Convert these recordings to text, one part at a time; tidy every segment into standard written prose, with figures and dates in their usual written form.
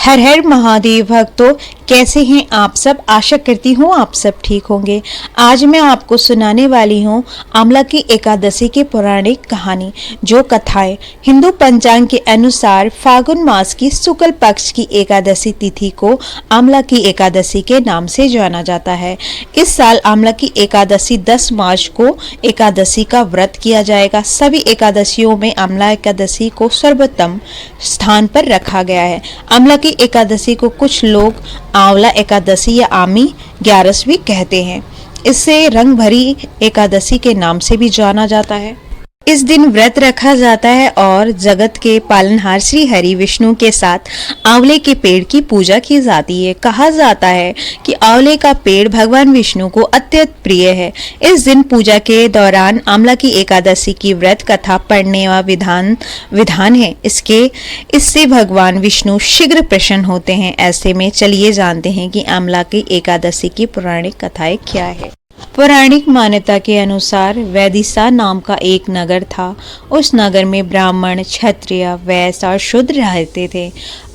हर हर महादेव भक्तों, कैसे हैं आप सब। आशा करती हूँ आप सब ठीक होंगे। आज मैं आपको सुनाने वाली हूँ आंवला की एकादशी की पौराणिक कहानी। जो कथाएं हिंदू पंचांग के अनुसार फागुन मास की शुक्ल पक्ष की एकादशी तिथि को आंवला की एकादशी के नाम से जाना जाता है। इस साल आंवला की एकादशी 10 मार्च को एकादशी का व्रत किया जाएगा। सभी एकादशियों में आंवला एकादशी को सर्वोत्तम स्थान पर रखा गया है। आंवला की एकादशी को कुछ लोग आंवला एकादशी या आमी 11 भी कहते हैं। इसे रंग भरी एकादशी के नाम से भी जाना जाता है। इस दिन व्रत रखा जाता है और जगत के पालनहार श्री हरि विष्णु के साथ आंवले के पेड़ की पूजा की जाती है। कहा जाता है कि आंवले का पेड़ भगवान विष्णु को अत्यंत प्रिय है। इस दिन पूजा के दौरान आंवला की एकादशी की व्रत कथा पढ़ने का विधान है। इससे भगवान विष्णु शीघ्र प्रसन्न होते हैं। ऐसे में चलिए जानते हैं कि आंवला की एकादशी की पौराणिक कथाएं क्या है। पौराणिक मान्यता के अनुसार वैदिशा नाम का एक नगर था। उस नगर में ब्राह्मण, क्षत्रिय, वैश्य और शूद्र रहते थे।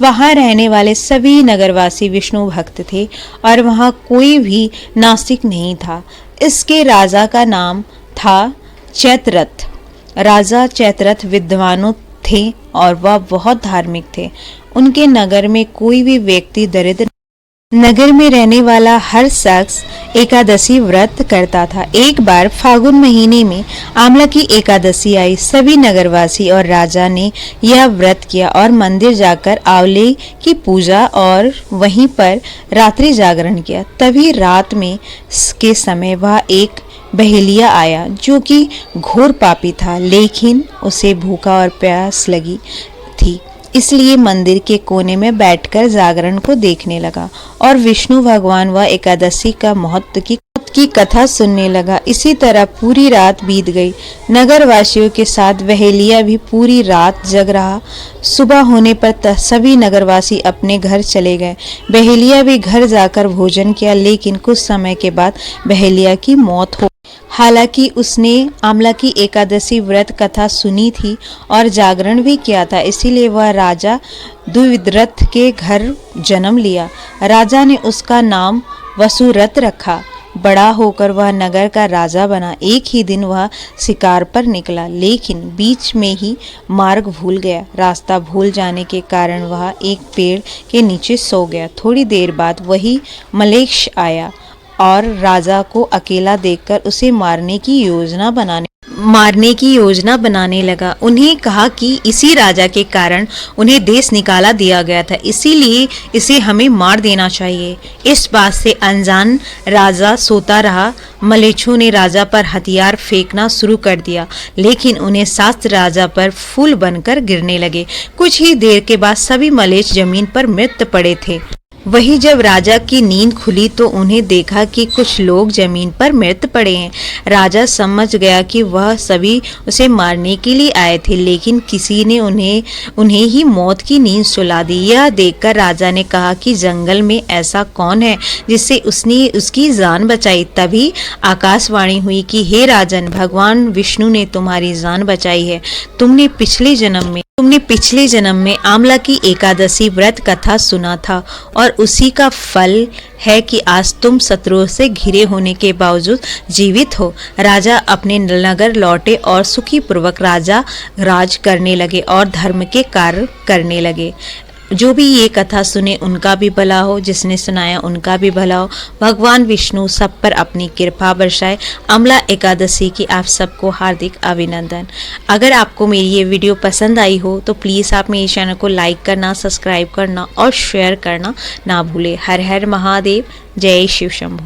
वहां रहने वाले सभी नगरवासी विष्णु भक्त थे और वहां कोई भी नास्तिक नहीं था। इसके राजा का नाम था चैत्ररथ। राजा चैत्ररथ विद्वानों थे और वह बहुत धार्मिक थे। उनके नगर में कोई भी व्यक्ति दरिद्र नगर में रहने वाला हर शख्स एकादशी व्रत करता था। एक बार फागुन महीने में आंवला की एकादशी आई। सभी नगरवासी और राजा ने यह व्रत किया और मंदिर जाकर आंवले की पूजा और वहीं पर रात्रि जागरण किया। तभी रात में के समय वह एक बहेलिया आया जो कि घोर पापी था, लेकिन उसे भूखा और प्यास लगी थी, इसलिए मंदिर के कोने में बैठकर जागरण को देखने लगा और विष्णु भगवान व एकादशी का महत्व की कथा सुनने लगा। इसी तरह पूरी रात बीत गई। नगरवासियों के साथ बहेलिया भी पूरी रात जग रहा। सुबह होने पर सभी नगरवासी अपने घर चले गए। बहेलिया भी घर जाकर भोजन किया, लेकिन कुछ समय के बाद बहेलिया की मौत हो। हालांकि उसने आंवला की एकादशी व्रत कथा सुनी थी और जागरण भी किया था, इसीलिए वह राजा द्विविदरथ के घर जन्म लिया। राजा ने उसका नाम वसुरथ रखा। बड़ा होकर वह नगर का राजा बना। एक ही दिन वह शिकार पर निकला, लेकिन बीच में ही मार्ग भूल गया। रास्ता भूल जाने के कारण वह एक पेड़ के नीचे सो गया। थोड़ी देर बाद वही मलेच्छ आया और राजा को अकेला देखकर उसे मारने की योजना बनाने लगा। उन्हें कहा कि इसी राजा के कारण उन्हें देश निकाला दिया गया था, इसीलिए इसे हमें मार देना चाहिए। इस बात से अनजान राजा सोता रहा। मलेच्छों ने राजा पर हथियार फेंकना शुरू कर दिया, लेकिन उन्हें शास्त्र राजा पर फूल बनकर गिरने लगे। कुछ ही देर के बाद सभी मलेच्छ जमीन पर मृत पड़े थे। वही जब राजा की नींद खुली तो उन्हें देखा कि कुछ लोग जमीन पर मृत पड़े हैं। राजा समझ गया कि वह सभी उसे मारने के लिए आए थे, लेकिन किसी ने उन्हें ही मौत की नींद सुला दी। यह देखकर राजा ने कहा कि जंगल में ऐसा कौन है जिससे उसने उसकी जान बचाई। तभी आकाशवाणी हुई कि हे राजन, भगवान विष्णु ने तुम्हारी जान बचाई है। तुमने पिछले जन्म में आंवला की एकादशी व्रत कथा सुना था और उसी का फल है कि आज तुम शत्रुओं से घिरे होने के बावजूद जीवित हो। राजा अपने नगर लौटे और सुखी पूर्वक राज करने लगे और धर्म के कार्य करने लगे। जो भी ये कथा सुने उनका भी भला हो, जिसने सुनाया उनका भी भला हो। भगवान विष्णु सब पर अपनी कृपा बरसाए। आंवला एकादशी की आप सबको हार्दिक अभिनंदन। अगर आपको मेरी ये वीडियो पसंद आई हो तो प्लीज़ आप मेरे चैनल को लाइक करना, सब्सक्राइब करना और शेयर करना ना भूलें। हर हर महादेव। जय शिव शंभू।